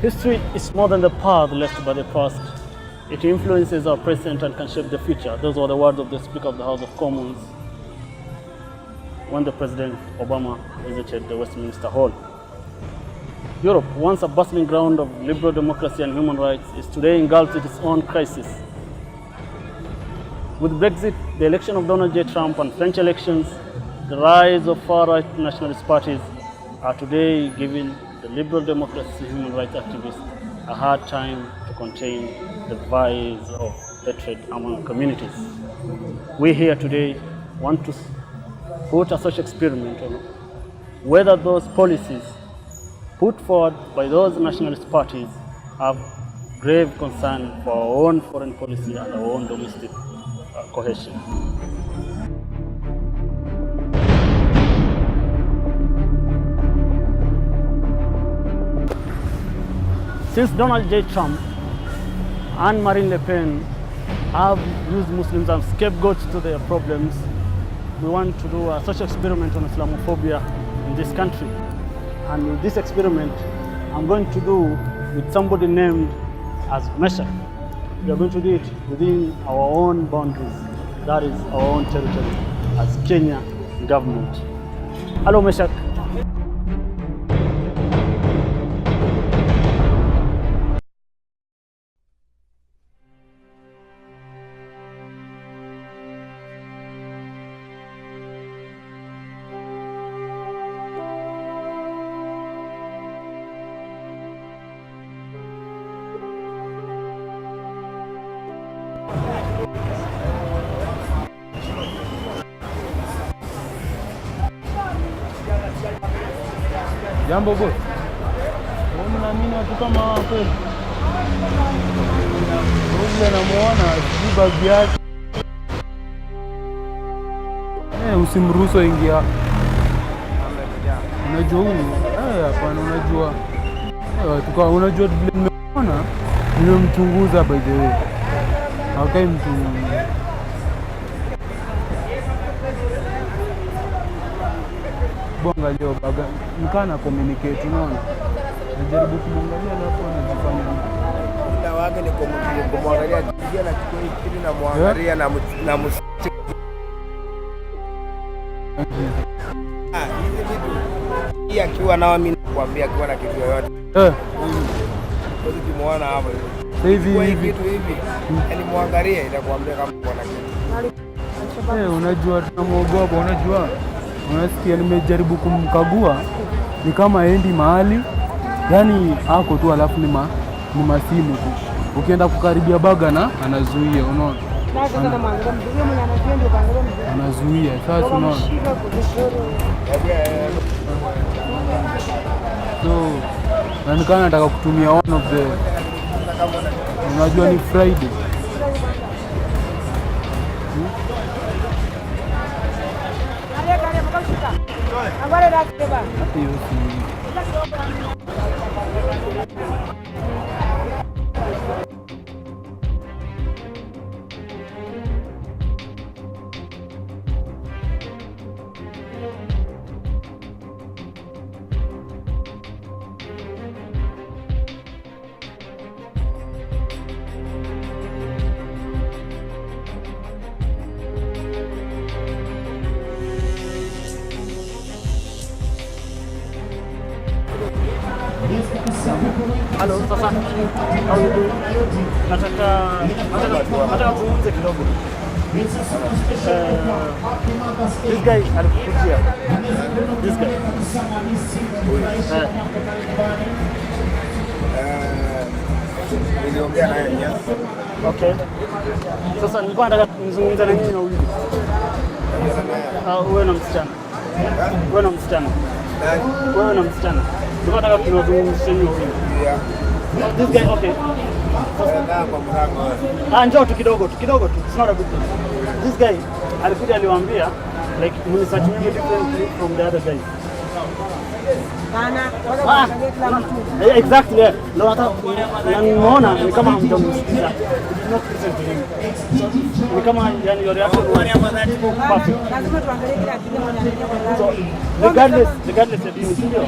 History is more than the path left by the past. It influences our present and can shape the future. Those were the words of the Speaker of the House of Commons when the President Obama visited the Westminster Hall. Europe, once a bustling ground of liberal democracy and human rights, is today engulfed in its own crisis. With Brexit, the election of Donald J. Trump, and French elections, the rise of far-right nationalist parties are today giving the liberal democracy and human rights activists a hard time to contain the vice of hatred among communities. We here today want to put a social experiment on whether those policies put forward by those nationalist parties have grave concern for our own foreign policy and our own domestic cohesion. Since Donald J. Trump and Marine Le Pen have used Muslims as scapegoats to their problems, we want to do a social experiment on Islamophobia in this country. And with this experiment, I'm going to do with somebody named as Meshack. We are going to do it within our own boundaries, that is our own territory as Kenya government. Hello, Meshack. Jambo boss. Mnaamini watu kama hawa kweli? Wewe unamuona bagi yake. Usimruhusu ingia. Unajua huyu? Hapana, unajua. Tukao unajua vile nimeona, nimemchunguza by the way. Hakai mtu. Bonga leo baga nikana communicate, unaona, najaribu kumwangalia alafu anajifanya muda wake ni kumwangalia kijana na chukua hiki na muangalia na hizi vitu hii akiwa nao mimi nakwambia akiwa na kitu yoyote kwa kimuona hapo hivi vitu hivi yani muangalie itakwambia kama kuna kitu unajua tunamuogopa, unajua. Unasikia nimejaribu kumkagua ni kama endi mahali, yani hako tu alafu ni masimu tu. Ukienda kukaribia baga na anazuia, unaona? Anazuia, sasa unaona? So, na nikana nataka kutumia one of the, unajua ni Friday. Agora dá que levar. Halo, sasa au nataka kuuliza kidogo. This guy alikuja. This guy. Niliongea naye jana. Okay. Sasa nilikuwa nataka nizungumze na nyinyi na huyu. Wewe na msichana. Wewe na msichana. Wewe na msichana. Nilikuwa nataka tunazungumzia hiyo. Yeah. This guy, okay. Njoo tu kidogo tu. It's not a good thing. This guy alikuja aliwaambia like mnisearch me differently from the other guys. Exactly. Ndio hata nimeona ni kama hamjamsikiza. Not present to him. So ni kama yani your reaction was perfect. Lazima tuangalie kila kitu mwenye anakuwa. So regardless of you, sio?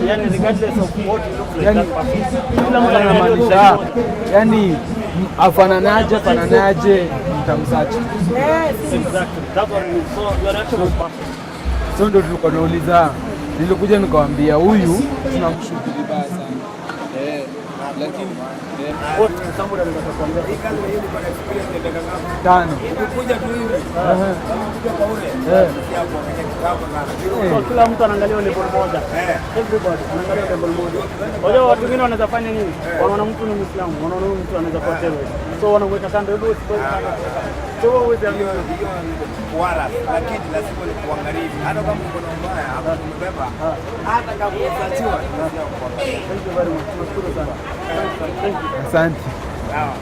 Yani regardless of what you look like, that's perfect. Kila mtu anamaanisha yani fananaje mtamsachi. Exactly. That's what it means. So your reaction was perfect. So ndio tulikuwa tunauliza, nilikuja nikawaambia huyu tunamshuku vibaya sana. Lakini What somebody anaweza kuambia Hii kazi hiyo kwa experience ya dakika ngapi? 5. Ukikuja tu hivi. Kuja kwa ule. Hapo kwenye kitabu sana. so kila mtu anaangalia level moja. Everybody anaangalia level moja. Wajua watu wengine wanaweza fanya nini? Wanaona mtu ni Muislamu, wanaona mtu anaweza kuwa terrorist. So wanamweka kando hivyo usipende sana. So wewe Hiyo wala lakini lazima ni kuangalia. Hata kama uko na mbaya hapo umebeba. Hata kama unafatiwa. thank you very much. Tunashukuru sana. Thank you. Asante. Sawa.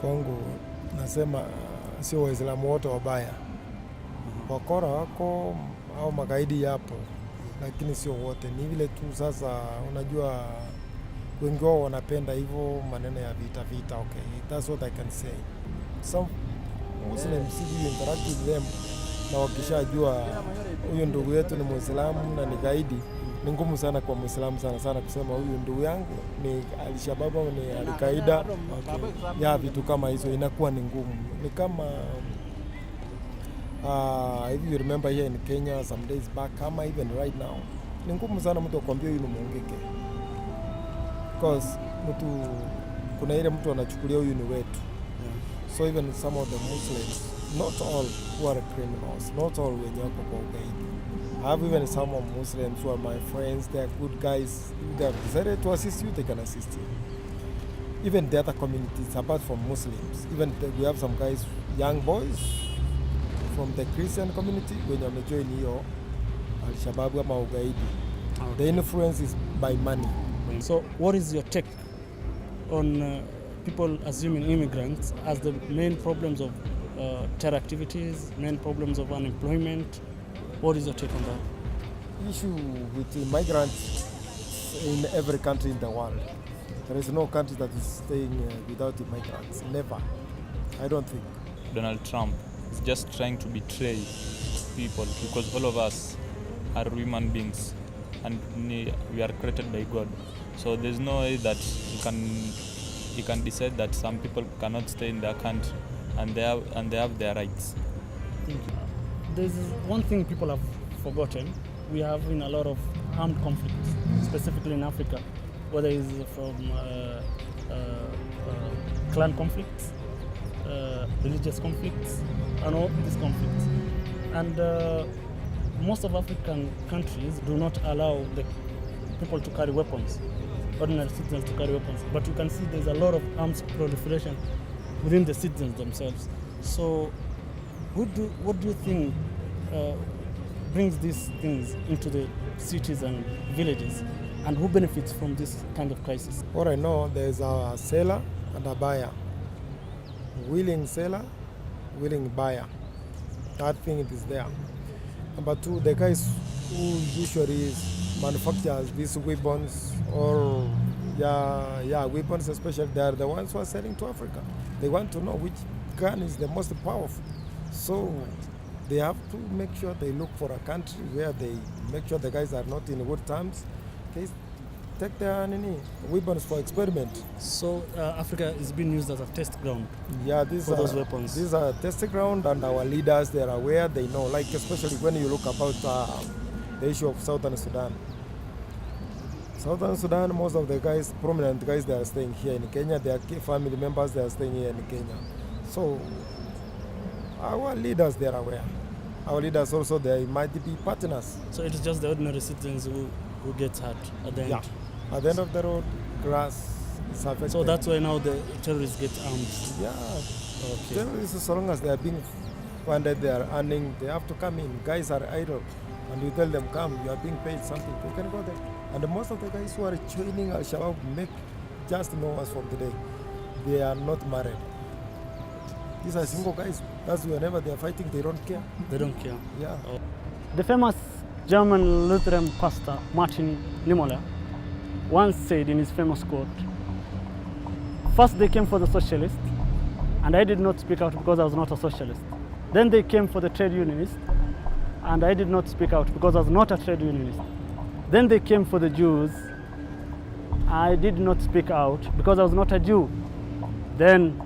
Kwangu nasema sio Waislamu wote wabaya, wakora wako au magaidi yapo, lakini sio wote. Ni vile tu sasa, unajua wengi wao wanapenda hivyo maneno ya vita. Okay, that's what I can say. Some Muslims you interact with them, na wakishajua huyu ndugu yetu ni Muislamu na ni gaidi, ni ngumu sana kwa Muislamu sana kusema huyu ndugu yangu ni Al-Shabaab au ni Al-Qaeda. Okay. Ya vitu kama hizo inakuwa ni ngumu. Ni kama if you remember here in Kenya some days back, kama even right now, ni ngumu sana mtu akwambia huyu ni muungike. Because kuna ile mtu anachukulia huyu ni wetu. So even some of the Muslims, not all who are criminals, not all wenye wako kwa ugaidi. I have even some of Muslims who are my friends, they are good guys. They have decided to assist you, they can assist you. Even the other communities, apart from Muslims, even we have some guys, young boys from the Christian community, when you join hiyo Al-Shabaab ama ugaidi. The influence is by money. So what is your take on people assuming immigrants as the main problems of terror activities, main problems of unemployment? What is your take on that? Issue with migrants in every country in the world. There is no country that is staying without migrants. Never. I don't think. Donald Trump is just trying to betray people because all of us are human beings and we are created by God. So there's no way that you can decide that some people cannot stay in their country and they have their rights. Thank you. There's one thing people have forgotten. We have in a lot of armed conflicts, specifically in Africa, whether it's from clan conflicts, religious conflicts, and all these conflicts. And most of African countries do not allow the people to carry weapons, ordinary citizens to carry weapons. But you can see there's a lot of arms proliferation within the citizens themselves. So what do you think brings these things into the cities and villages, and who benefits from this kind of crisis? What I know, there's a seller and a buyer. Willing seller, willing buyer. That thing it is there. Number two, the guys who usually manufactures these weapons or weapons, especially they are the ones who are selling to Africa. They want to know which gun is the most powerful. So they have to make sure they look for a country where they make sure the guys are not in good terms. They take their weapons for experiment. So Africa is being used as a test ground. Yeah, for those weapons. These are test ground, and our leaders, they are aware, they know. Like especially when you look about the issue of Southern Sudan. Southern Sudan, most of the guys, prominent guys, they are staying here in Kenya. Their family members, they are staying here in Kenya. So our leaders, they are aware. Our leaders also, they might be partners. So it is just the ordinary citizens who gets hurt at the end. Yeah. At the end of the road, grass is affected. So that's why now the terrorists get armed. Yeah. Okay. Terrorists, so long as they are being funded, they are earning, they have to come in. Guys are idle. And you tell them, come, you are being paid something. They can go there. And most of the guys who are joining Al-Shabaab, just know us from today, they are not married. These are single guys. That's whenever they are fighting, they don't care. They don't care. Yeah. The famous German Lutheran pastor Martin Niemöller once said in his famous quote, "First they came for the socialists, and I did not speak out because I was not a socialist. Then they came for the trade unionists, and I did not speak out because I was not a trade unionist. Then they came for the Jews. I did not speak out because I was not a Jew. Then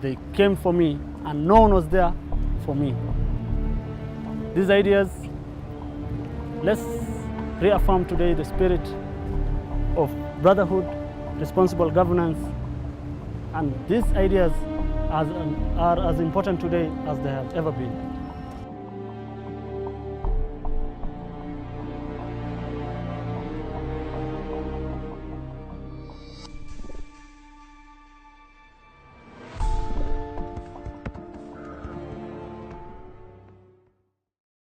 they came for me, and no one was there for me." These ideas, let's reaffirm today the spirit of brotherhood, responsible governance, and these ideas are as important today as they have ever been.